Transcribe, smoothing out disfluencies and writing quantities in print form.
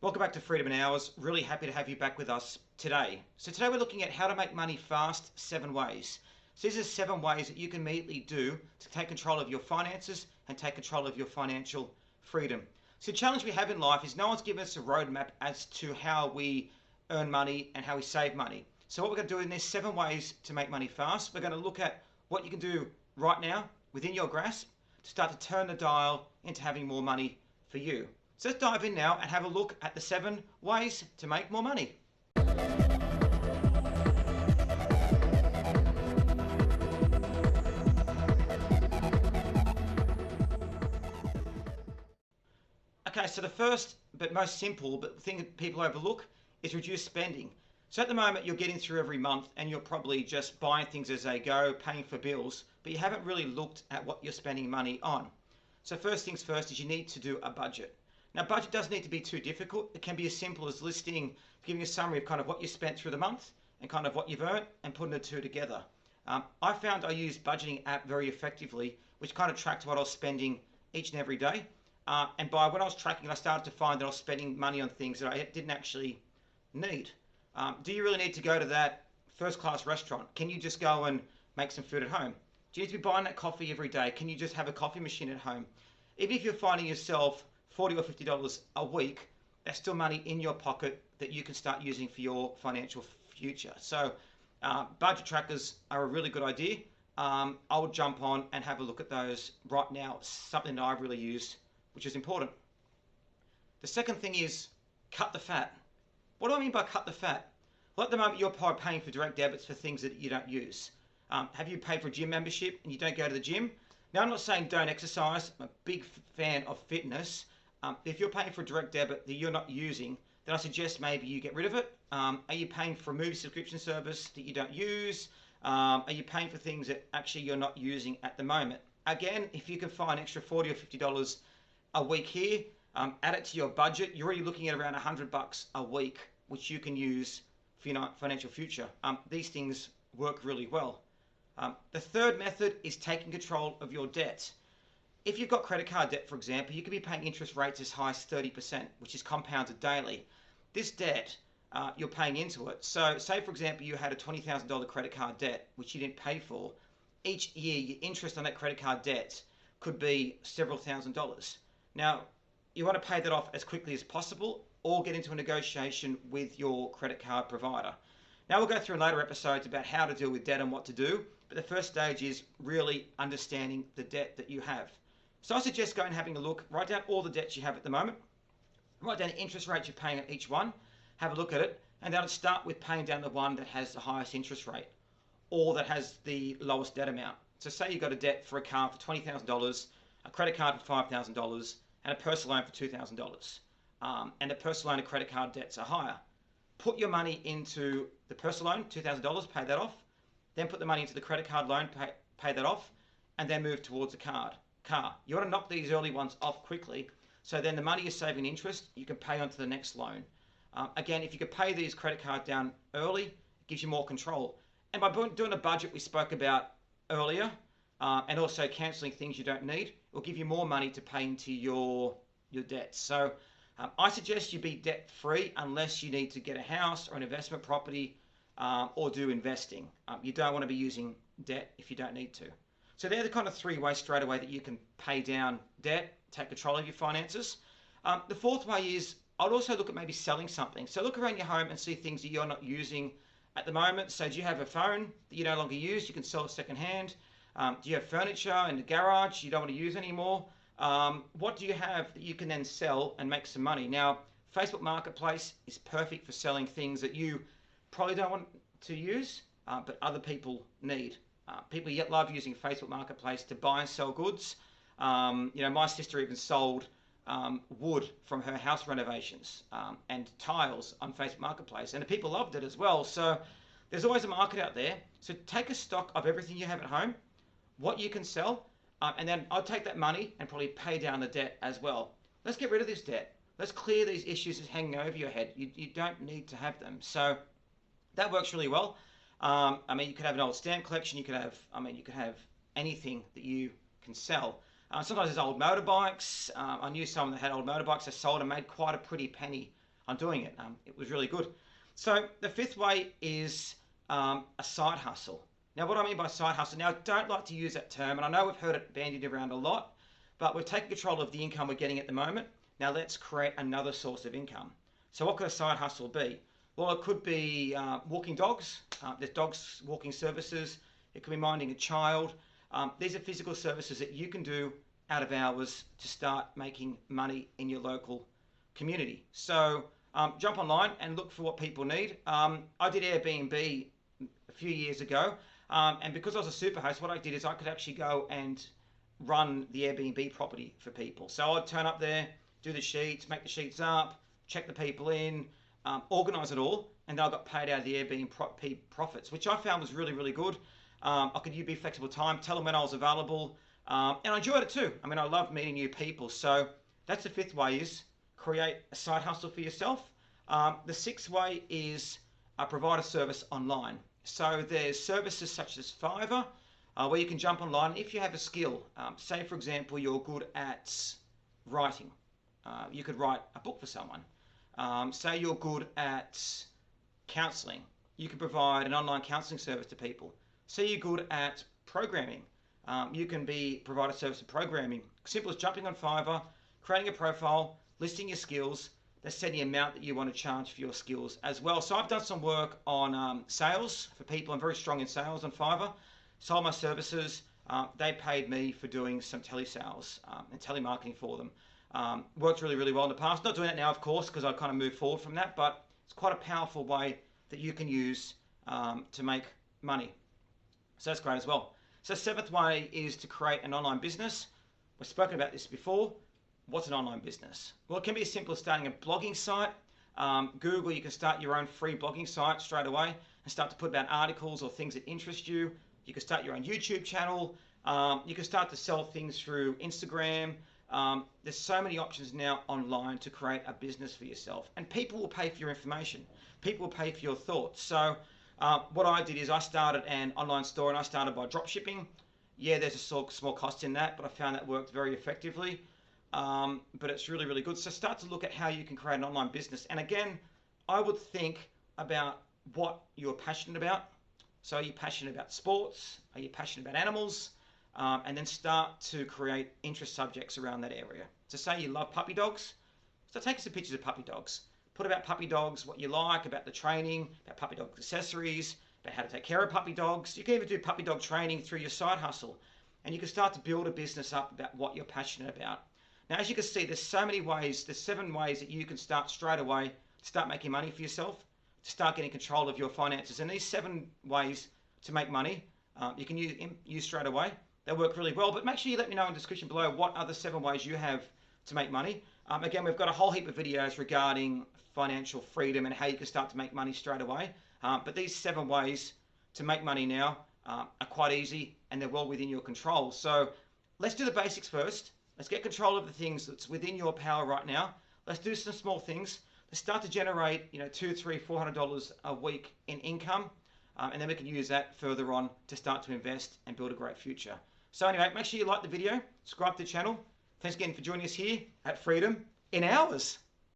Welcome back to Freedom in Hours. Really happy to have you back with us today. So today we're looking at how to make money fast, 7 ways. So these are 7 ways that you can immediately do to take control of your finances and take control of your financial freedom. So the challenge we have in life is no one's given us a roadmap as to how we earn money and how we save money. So what we're going to do in these 7 ways to make money fast, we're going to look at what you can do right now within your grasp to start to turn the dial into having more money for you. So let's dive in now and have a look at the 7 ways to make more money. Okay, so the first but most simple but thing that people overlook is reduce spending. So at the moment you're getting through every month and you're probably just buying things as they go, paying for bills, but you haven't really looked at what you're spending money on. So first things first is you need to do a budget. Now, budget doesn't need to be too difficult. It can be as simple as giving a summary of kind of what you spent through the month and kind of what you've earned and putting the two together. I found I used budgeting app very effectively, which kind of tracked what I was spending each and every day. And by when I was tracking, I started to find that I was spending money on things that I didn't actually need. Do you really need to go to that first-class restaurant? Can you just go and make some food at home? Do you need to be buying that coffee every day? Can you just have a coffee machine at home? Even if you're finding yourself $40 or $50 a week, that's still money in your pocket that you can start using for your financial future. So budget trackers are a really good idea. I would jump on and have a look at those right now. It's something that I've really used, which is important. The second thing is cut the fat. What do I mean by cut the fat? Well, at the moment you're probably paying for direct debits for things that you don't use. Have you paid for a gym membership and you don't go to the gym? Now, I'm not saying don't exercise. I'm a big fan of fitness. If you're paying for a direct debit that you're not using, then I suggest maybe you get rid of it. Are you paying for a movie subscription service that you don't use? Are you paying for things that actually you're not using at the moment? Again, if you can find extra $40 or $50 a week here, add it to your budget. You're already looking at around $100 a week, which you can use for your financial future. These things work really well. The third method is taking control of your debt. If you've got credit card debt, for example, you could be paying interest rates as high as 30%, which is compounded daily. This debt, you're paying into it. So say, for example, you had a $20,000 credit card debt, which you didn't pay for. Each year, your interest on that credit card debt could be several $1,000s. Now, you want to pay that off as quickly as possible or get into a negotiation with your credit card provider. Now, we'll go through in later episodes about how to deal with debt and what to do, but the first stage is really understanding the debt that you have. So I suggest going and having a look, write down all the debts you have at the moment, write down the interest rates you're paying on each one, have a look at it, and then start with paying down the one that has the highest interest rate or that has the lowest debt amount. So say you've got a debt for a car for $20,000, a credit card for $5,000, and a personal loan for $2,000. And the personal loan and credit card debts are higher. Put your money into the personal loan, $2,000, pay that off, then put the money into the credit card loan, pay that off, and then move towards a car. You want to knock these early ones off quickly, so then the money you're saving interest, you can pay onto the next loan. Again, if you could pay these credit cards down early, it gives you more control. And by doing a budget we spoke about earlier, and also cancelling things you don't need, it will give you more money to pay into your debts. So I suggest you be debt-free unless you need to get a house or an investment property or do investing. You don't want to be using debt if you don't need to. So they're the kind of 3 ways straight away that you can pay down debt, take control of your finances. The fourth way is I'd also look at maybe selling something. So look around your home and see things that you're not using at the moment. So do you have a phone that you no longer use? You can sell it secondhand. Do you have furniture in the garage you don't want to use anymore? What do you have that you can then sell and make some money? Now, Facebook Marketplace is perfect for selling things that you probably don't want to use, but other people need. People yet love using Facebook Marketplace to buy and sell goods. My sister even sold wood from her house renovations and tiles on Facebook Marketplace, and the people loved it as well. So there's always a market out there. So take a stock of everything you have at home, what you can sell, and then I'll take that money and probably pay down the debt as well. Let's get rid of this debt. Let's clear these issues that's hanging over your head. You don't need to have them. So that works really well. You could have an old stamp collection. You could have anything that you can sell. Sometimes there's old motorbikes. I knew someone that had old motorbikes. They sold and made quite a pretty penny on doing it. It was really good. So the fifth way is a side hustle. Now, what I mean by side hustle, now I don't like to use that term, and I know we've heard it bandied around a lot, but we've taken control of the income we're getting at the moment. Now let's create another source of income. So what could a side hustle be? Well, it could be walking dogs. There's dogs walking services. It could be minding a child. These are physical services that you can do out of hours to start making money in your local community. So jump online and look for what people need. I did Airbnb a few years ago, and because I was a super host, what I did is I could actually go and run the Airbnb property for people. So I'd turn up there, do the sheets, make the sheets up, check the people in, organize it all, and then I got paid out of the Airbnb profits, which I found was really, really good. I could be flexible time, tell them when I was available, and I enjoyed it too. I mean, I love meeting new people. So that's the fifth way, is create a side hustle for yourself. The sixth way is provide a service online. So there's services such as Fiverr, where you can jump online if you have a skill. Say, for example, you're good at writing. You could write a book for someone. Say you're good at counseling. You can provide an online counseling service to people. Say you're good at programming. You can provide a service of programming. Simple as jumping on Fiverr, creating a profile, listing your skills, then setting the amount that you want to charge for your skills as well. So I've done some work on sales for people. I'm very strong in sales on Fiverr. Sold my services. They paid me for doing some telesales and telemarketing for them. Worked really, really well in the past. Not doing it now, of course, because I kind of moved forward from that, but it's quite a powerful way that you can use to make money. So that's great as well. So seventh way is to create an online business. We've spoken about this before. What's an online business? Well, it can be as simple as starting a blogging site. Google, you can start your own free blogging site straight away and start to put about articles or things that interest you. You can start your own YouTube channel. You can start to sell things through Instagram. There's so many options now online to create a business for yourself, and people will pay for your information. People will pay for your thoughts. So what I did is I started an online store, and I started by drop shipping. Yeah, there's a small cost in that, but I found that worked very effectively. But it's really, really good. So start to look at how you can create an online business. And again, I would think about what you're passionate about. So are you passionate about sports? Are you passionate about animals? And then start to create interest subjects around that area. So say you love puppy dogs, so take some pictures of puppy dogs. Put about puppy dogs, what you like, about the training, about puppy dog accessories, about how to take care of puppy dogs. You can even do puppy dog training through your side hustle. And you can start to build a business up about what you're passionate about. Now, as you can see, there's so many ways, there's 7 ways that you can start straight away to start making money for yourself, to start getting control of your finances. And these 7 ways to make money, you can use straight away. They work really well, but make sure you let me know in the description below what other 7 ways you have to make money. Again, we've got a whole heap of videos regarding financial freedom and how you can start to make money straight away. But these 7 ways to make money now are quite easy, and they're well within your control. So let's do the basics first. Let's get control of the things that's within your power right now. Let's do some small things. Let's start to generate, $200, $300, $400 a week in income, and then we can use that further on to start to invest and build a great future. So anyway, make sure you like the video, subscribe to the channel. Thanks again for joining us here at Freedom in Hours.